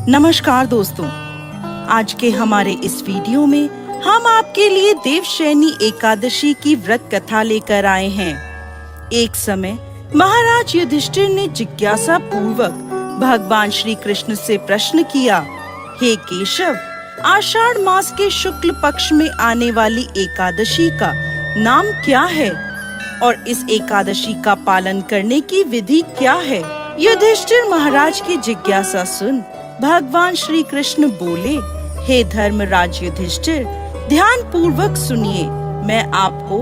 नमस्कार दोस्तों, आज के हमारे इस वीडियो में हम आपके लिए देवशयनी एकादशी की व्रत कथा लेकर आए हैं। एक समय महाराज युधिष्ठिर ने जिज्ञासा पूर्वक भगवान श्री कृष्ण से प्रश्न किया, हे केशव, आषाढ़ मास के शुक्ल पक्ष में आने वाली एकादशी का नाम क्या है और इस एकादशी का पालन करने की विधि क्या है? युधिष्ठिर महाराज की जिज्ञासा सुन भगवान श्री कृष्ण बोले, हे धर्मराज युधिष्ठिर, ध्यान पूर्वक सुनिए। मैं आपको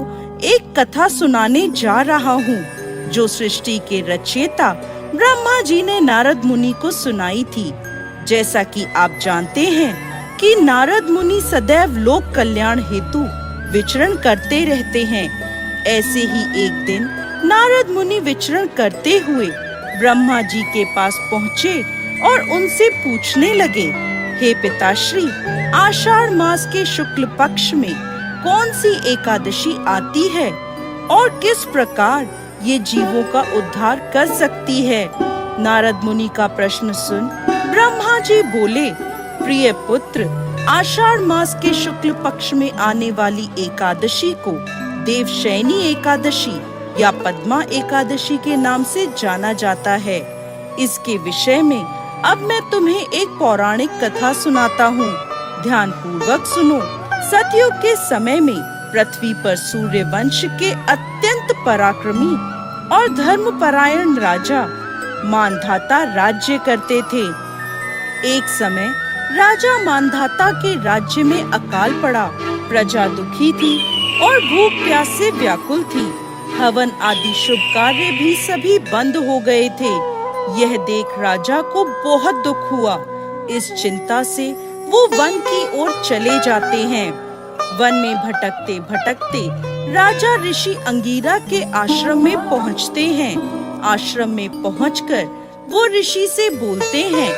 एक कथा सुनाने जा रहा हूँ जो सृष्टि के रचयिता ब्रह्मा जी ने नारद मुनि को सुनाई थी। जैसा कि आप जानते हैं कि नारद मुनि सदैव लोक कल्याण हेतु विचरण करते रहते हैं। ऐसे ही एक दिन नारद मुनि विचरण करते हुए ब्रह्मा जी के पास पहुँचे और उनसे पूछने लगे, हे पिताश्री, आषाढ़ मास के शुक्ल पक्ष में कौन सी एकादशी आती है और किस प्रकार ये जीवों का उद्धार कर सकती है? नारद मुनि का प्रश्न सुन ब्रह्मा जी बोले, प्रिय पुत्र, आषाढ़ मास के शुक्ल पक्ष में आने वाली एकादशी को देवशयनी एकादशी या पद्मा एकादशी के नाम से जाना जाता है। इसके विषय में अब मैं तुम्हें एक पौराणिक कथा सुनाता हूँ। ध्यान पूर्वक सुनो। सतयुग के समय में पृथ्वी पर सूर्य वंश के अत्यंत पराक्रमी और धर्मपरायण राजा मानधाता राज्य करते थे। एक समय राजा मानधाता के राज्य में अकाल पड़ा। प्रजा दुखी थी और भूख प्यास से व्याकुल थी। हवन आदि शुभ कार्य भी सभी बंद हो गए थे। यह देख राजा को बहुत दुख हुआ। इस चिंता से वो वन की ओर चले जाते हैं। वन में भटकते भटकते राजा ऋषि अंगीरा के आश्रम में पहुँचते हैं। आश्रम में पहुंचकर वो ऋषि से बोलते हैं,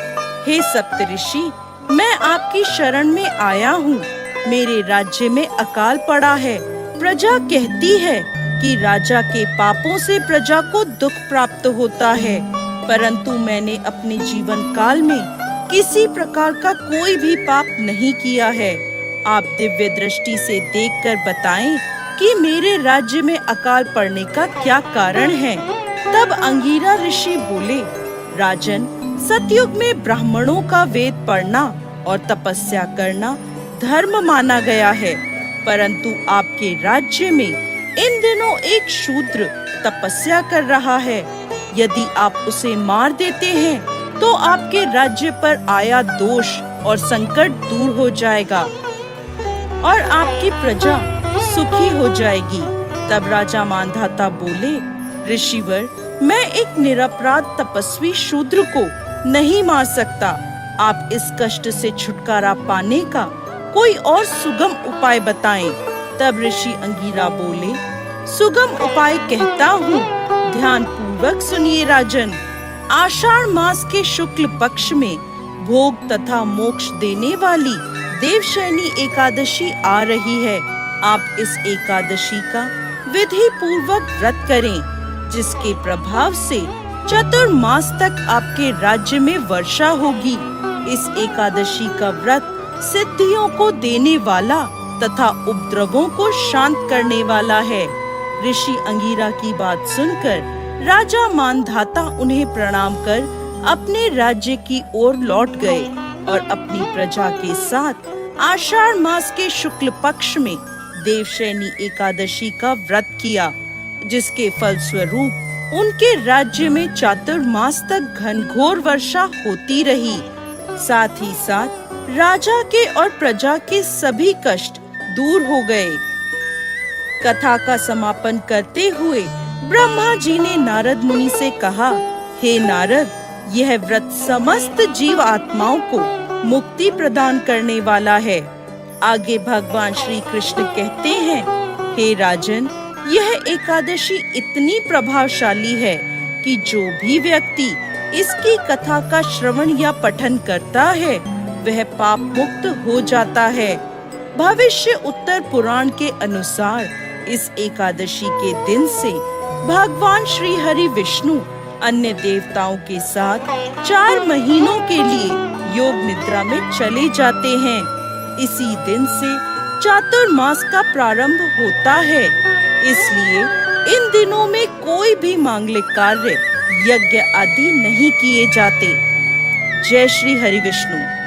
हे सप्तऋषि, मैं आपकी शरण में आया हूँ। मेरे राज्य में अकाल पड़ा है। प्रजा कहती है कि राजा के पापों से प्रजा को दुख प्राप्त होता है, परंतु मैंने अपने जीवन काल में किसी प्रकार का कोई भी पाप नहीं किया है। आप दिव्य दृष्टि से देखकर बताएं कि मेरे राज्य में अकाल पड़ने का क्या कारण है। तब अंगीरा ऋषि बोले, राजन, सतयुग में ब्राह्मणों का वेद पढ़ना और तपस्या करना धर्म माना गया है, परंतु आपके राज्य में इन दिनों एक शूद्र तपस्या कर रहा है। यदि आप उसे मार देते हैं तो आपके राज्य पर आया दोष और संकट दूर हो जाएगा और आपकी प्रजा सुखी हो जाएगी। तब राजा मानधाता बोले, ऋषिवर, मैं एक निरपराध तपस्वी शूद्र को नहीं मार सकता। आप इस कष्ट से छुटकारा पाने का कोई और सुगम उपाय बताएं। तब ऋषि अंगीरा बोले, सुगम उपाय कहता हूँ, ध्यान पूर्वक सुनिए राजन। आषाढ़ मास के शुक्ल पक्ष में भोग तथा मोक्ष देने वाली देवशयनी एकादशी आ रही है। आप इस एकादशी का विधि पूर्वक व्रत करें, जिसके प्रभाव से चतुर्मास तक आपके राज्य में वर्षा होगी। इस एकादशी का व्रत सिद्धियों को देने वाला तथा उपद्रवों को शांत करने वाला है। ऋषि अंगीरा की बात सुनकर राजा मानधाता उन्हें प्रणाम कर अपने राज्य की ओर लौट गए और अपनी प्रजा के साथ आषाढ़ मास के शुक्ल पक्ष में देवशयनी एकादशी का व्रत किया, जिसके फलस्वरूप उनके राज्य में चातुर्मास तक घनघोर वर्षा होती रही। साथ ही साथ राजा के और प्रजा के सभी कष्ट दूर हो गए। कथा का समापन करते हुए ब्रह्मा जी ने नारद मुनि से कहा, हे नारद, यह व्रत समस्त जीव आत्माओं को मुक्ति प्रदान करने वाला है। आगे भगवान श्री कृष्ण कहते हैं, हे राजन, यह एकादशी इतनी प्रभावशाली है कि जो भी व्यक्ति इसकी कथा का श्रवण या पठन करता है वह पाप मुक्त हो जाता है। भविष्य उत्तर पुराण के अनुसार इस एकादशी के दिन से भगवान श्री हरि विष्णु अन्य देवताओं के साथ 4 महीनों के लिए योग निद्रा में चले जाते हैं। इसी दिन से चातुर्मास का प्रारंभ होता है, इसलिए इन दिनों में कोई भी मांगलिक कार्य, यज्ञ आदि नहीं किए जाते। जय श्री हरि विष्णु।